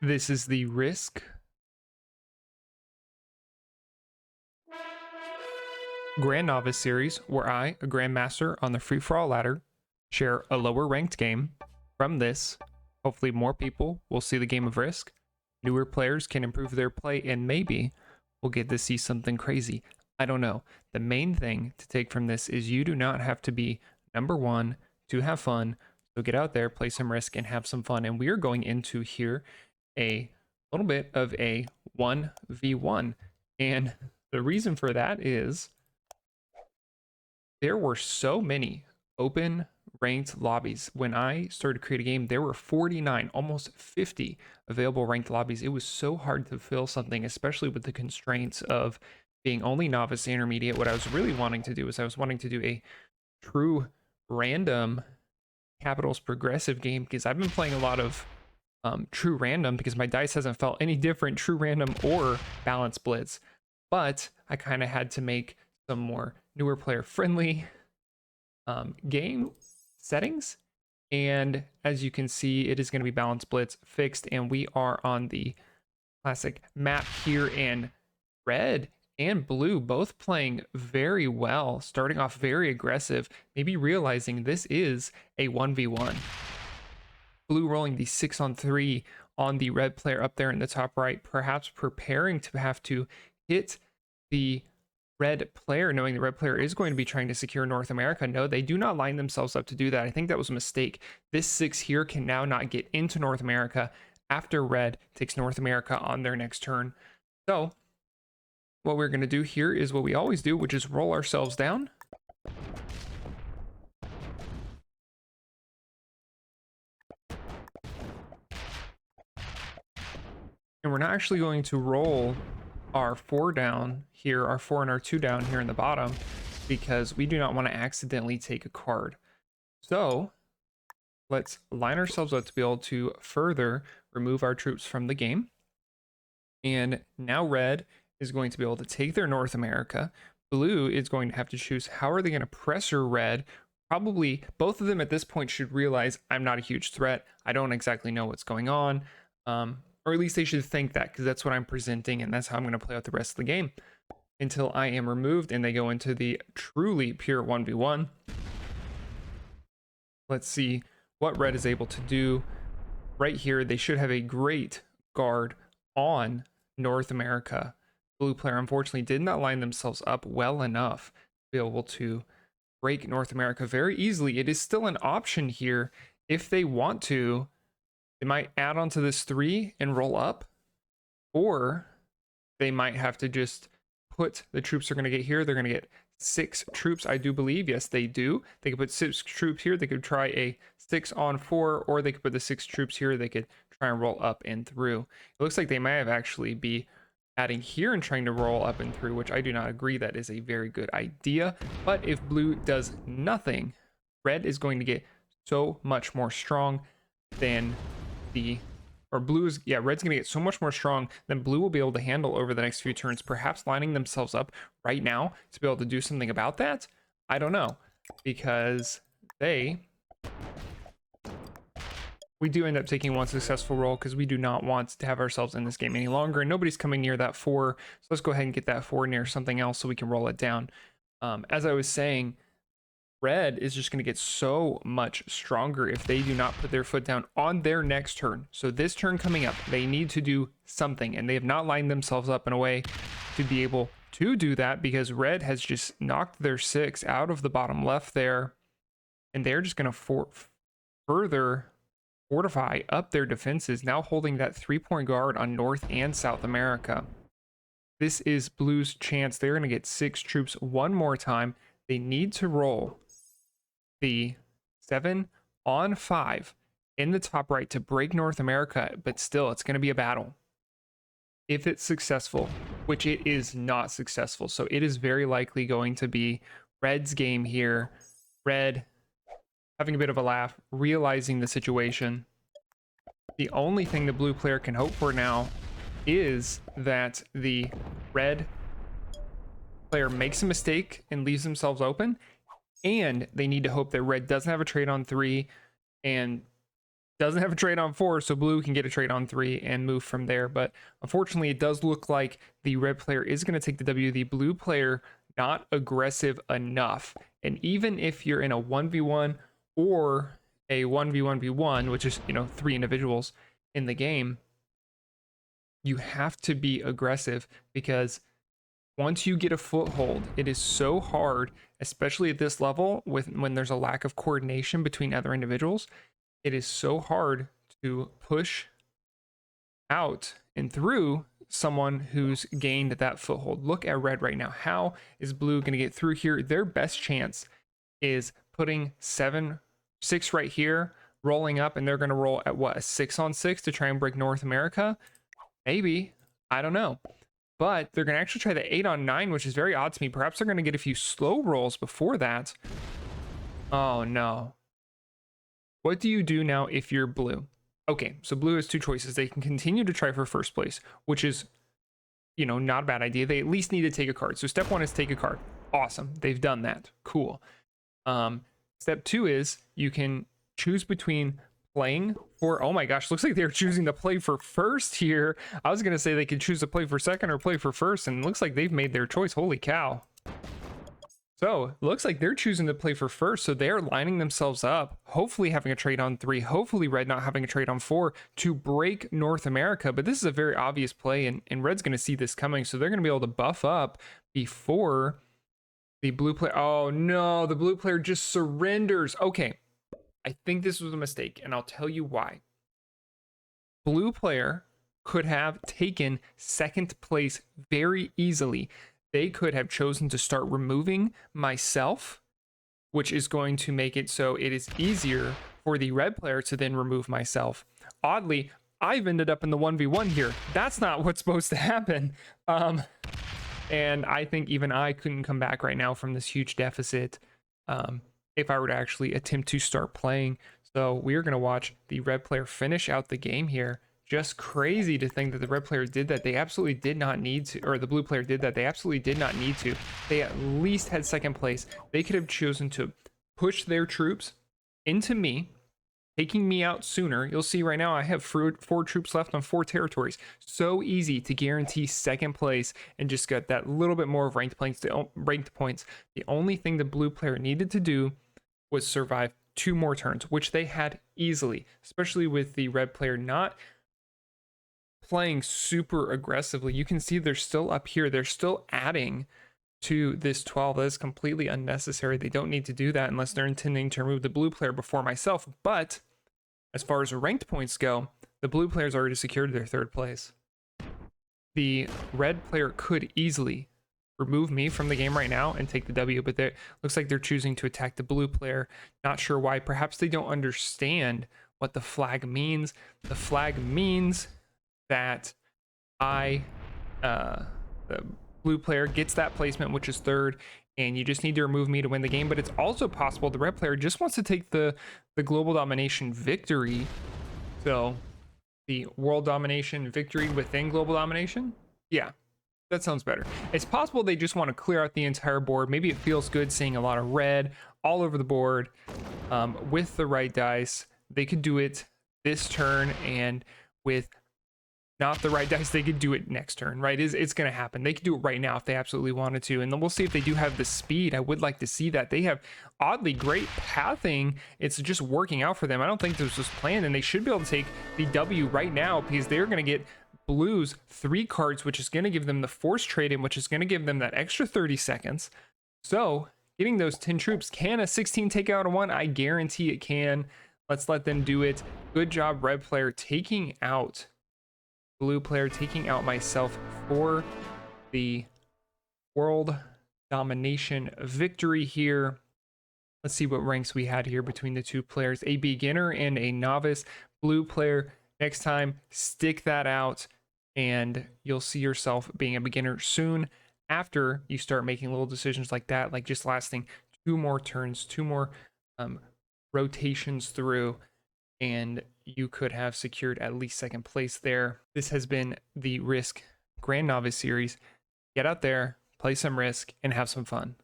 This is the Risk Grandnovice Series, where I, a Grandmaster on the free-for-all ladder, share a lower ranked game. From this, hopefully more people will see the game of Risk, newer players can improve their play, and maybe we'll get to see something crazy. I don't know. The main thing to take from this is you do not have to be number one to have fun. So get out there, play some Risk, and have some fun. And we are going into here a little bit of a 1v1. And the reason for that is there were so many open ranked lobbies. When I started to create a game, there were 49, almost 50 available ranked lobbies. It was so hard to fill something, especially with the constraints of being only novice intermediate. What I was really wanting to do is I was wanting to do a true random capitals progressive game, because I've been playing a lot of true random because my dice hasn't felt any different, true random or balance blitz. But I kind of had to make some more newer player friendly game settings, and as you can see, it is going to be balance blitz fixed, and we are on the classic map here, and red and blue both playing very well, starting off very aggressive, maybe realizing this is a 1v1. Blue rolling the 6-on-3 on the red player up there in the top right, perhaps preparing to have to hit the red player, knowing the red player is going to be trying to secure North America. No, they do not line themselves up to do that. I think that was a mistake. This 6 here can now not get into North America after red takes North America on their next turn. So what we're going to do here is what we always do, which is roll ourselves down. And we're not actually going to roll our 4 down here, our 4 and our 2 down here in the bottom, because we do not want to accidentally take a card. So let's line ourselves up to be able to further remove our troops from the game. And now red is going to be able to take their North America. Blue is going to have to choose how are they going to pressure red. Probably both of them at this point should realize I'm not a huge threat. I don't exactly know what's going on. Or at least they should think that, because that's what I'm presenting, and that's how I'm going to play out the rest of the game until I am removed and they go into the truly pure 1v1. Let's see what red is able to do. Right here, they should have a great guard on North America. Blue player unfortunately did not line themselves up well enough to be able to break North America very easily. It is still an option here if they want to. They might add on to this 3 and roll up, or they might have to just put the troops they're going to get here. They're going to get 6 troops, I do believe. Yes, they do. They could put 6 troops here. They could try a 6-on-4, or they could put the 6 troops here. They could try and roll up and through. It looks like they might have actually be adding here and trying to roll up and through, which I do not agree. That is a very good idea. But if blue does nothing, red is going to get so much more strong than red's gonna get so much more strong than blue will be able to handle over the next few turns, perhaps lining themselves up right now to be able to do something about that. I don't know, because we do end up taking one successful roll because we do not want to have ourselves in this game any longer, and nobody's coming near that 4, so let's go ahead and get that 4 near something else so we can roll it down. As I was saying, red is just going to get so much stronger if they do not put their foot down on their next turn. So this turn coming up, they need to do something, and they have not lined themselves up in a way to be able to do that, because red has just knocked their 6 out of the bottom left there, and they're just going to further fortify up their defenses, now holding that 3-point guard on North and South America. This is blue's chance. They're going to get 6 troops one more time. They need to roll the 7-on-5 in the top right to break North America, but still, it's going to be a battle. If it's successful, which it is not successful, so it is very likely going to be red's game here. Red having a bit of a laugh, realizing the situation. The only thing the blue player can hope for now is that the red player makes a mistake and leaves themselves open, and they need to hope that red doesn't have a trade on 3 and doesn't have a trade on 4, so blue can get a trade on 3 and move from there. But unfortunately, it does look like the red player is going to take the W. The blue player not aggressive enough. And even if you're in a 1v1 or a 1v1v1, which is, 3 individuals in the game, you have to be aggressive, because once you get a foothold, it is so hard, especially at this level, when there's a lack of coordination between other individuals. It is so hard to push out and through someone who's gained that foothold. Look at red right now. How is blue going to get through here? Their best chance is putting 6 right here, rolling up, and they're going to roll at what, a 6-on-6 to try and break North America? Maybe. I don't know. But they're going to actually try the 8-on-9, which is very odd to me. Perhaps they're going to get a few slow rolls before that. Oh, no. What do you do now if you're blue? Okay, so blue has 2 choices. They can continue to try for first place, which is, not a bad idea. They at least need to take a card. So step 1 is take a card. Awesome. They've done that. Cool. Step 2 is you can choose between playing for, oh my gosh, looks like they're choosing to play for first here. I was going to say they could choose to play for second or play for first, and it looks like they've made their choice. Holy cow. So looks like they're choosing to play for first, so they're lining themselves up, hopefully having a trade on 3, hopefully red not having a trade on 4 to break North America. But this is a very obvious play, and red's going to see this coming, so they're going to be able to buff up before the blue player. Oh no, the blue player just surrenders. Okay, I think this was a mistake, and I'll tell you why. Blue player could have taken second place very easily. They could have chosen to start removing myself, which is going to make it so it is easier for the red player to then remove myself. Oddly, I've ended up in the 1v1 here. That's not what's supposed to happen. And I think even I couldn't come back right now from this huge deficit if I were to actually attempt to start playing. So we are going to watch the red player finish out the game here. Just crazy to think that the red player did that. They absolutely did not need to, or the blue player did that. They absolutely did not need to. They at least had second place. They could have chosen to push their troops into me, taking me out sooner. You'll see right now I have 4 troops left on 4 territories. So easy to guarantee second place and just get that little bit more of ranked points. The only thing the blue player needed to do was survive 2 more turns, which they had easily, especially with the red player not playing super aggressively. You can see they're still up here. They're still adding to this 12. That is completely unnecessary. They don't need to do that unless they're intending to remove the blue player before myself. But as far as ranked points go, the blue player's already secured their 3rd place. The red player could easily remove me from the game right now and take the W, but it looks like they're choosing to attack the blue player. Not sure why. Perhaps they don't understand what the flag means. The flag means that the blue player gets that placement, which is 3rd, and you just need to remove me to win the game. But it's also possible the red player just wants to take the global domination victory. So the world domination victory within global domination. Yeah, that sounds better. It's possible they just want to clear out the entire board. Maybe it feels good seeing a lot of red all over the board. With the right dice, they could do it this turn, and with not the right dice, they could do it next turn, right? It's going to happen. They could do it right now if they absolutely wanted to. And then we'll see if they do have the speed. I would like to see that. They have oddly great pathing. It's just working out for them. I don't think this was planned, and they should be able to take the W right now, because they're going to get blues 3 cards, which is going to give them the force trade in, which is going to give them that extra 30 seconds. So getting those 10 troops, can a 16 take out a 1? I guarantee it can. Let's let them do it. Good job, red player, taking out blue player, taking out myself for the world domination victory here. Let's see what ranks we had here between the 2 players, a beginner and a novice. Blue player, next time, stick that out, and you'll see yourself being a beginner soon after you start making little decisions like that, like just lasting 2 more turns, 2 more rotations through, and you could have secured at least second place there. This has been the Risk Grandnovice Series. Get out there, play some Risk, and have some fun.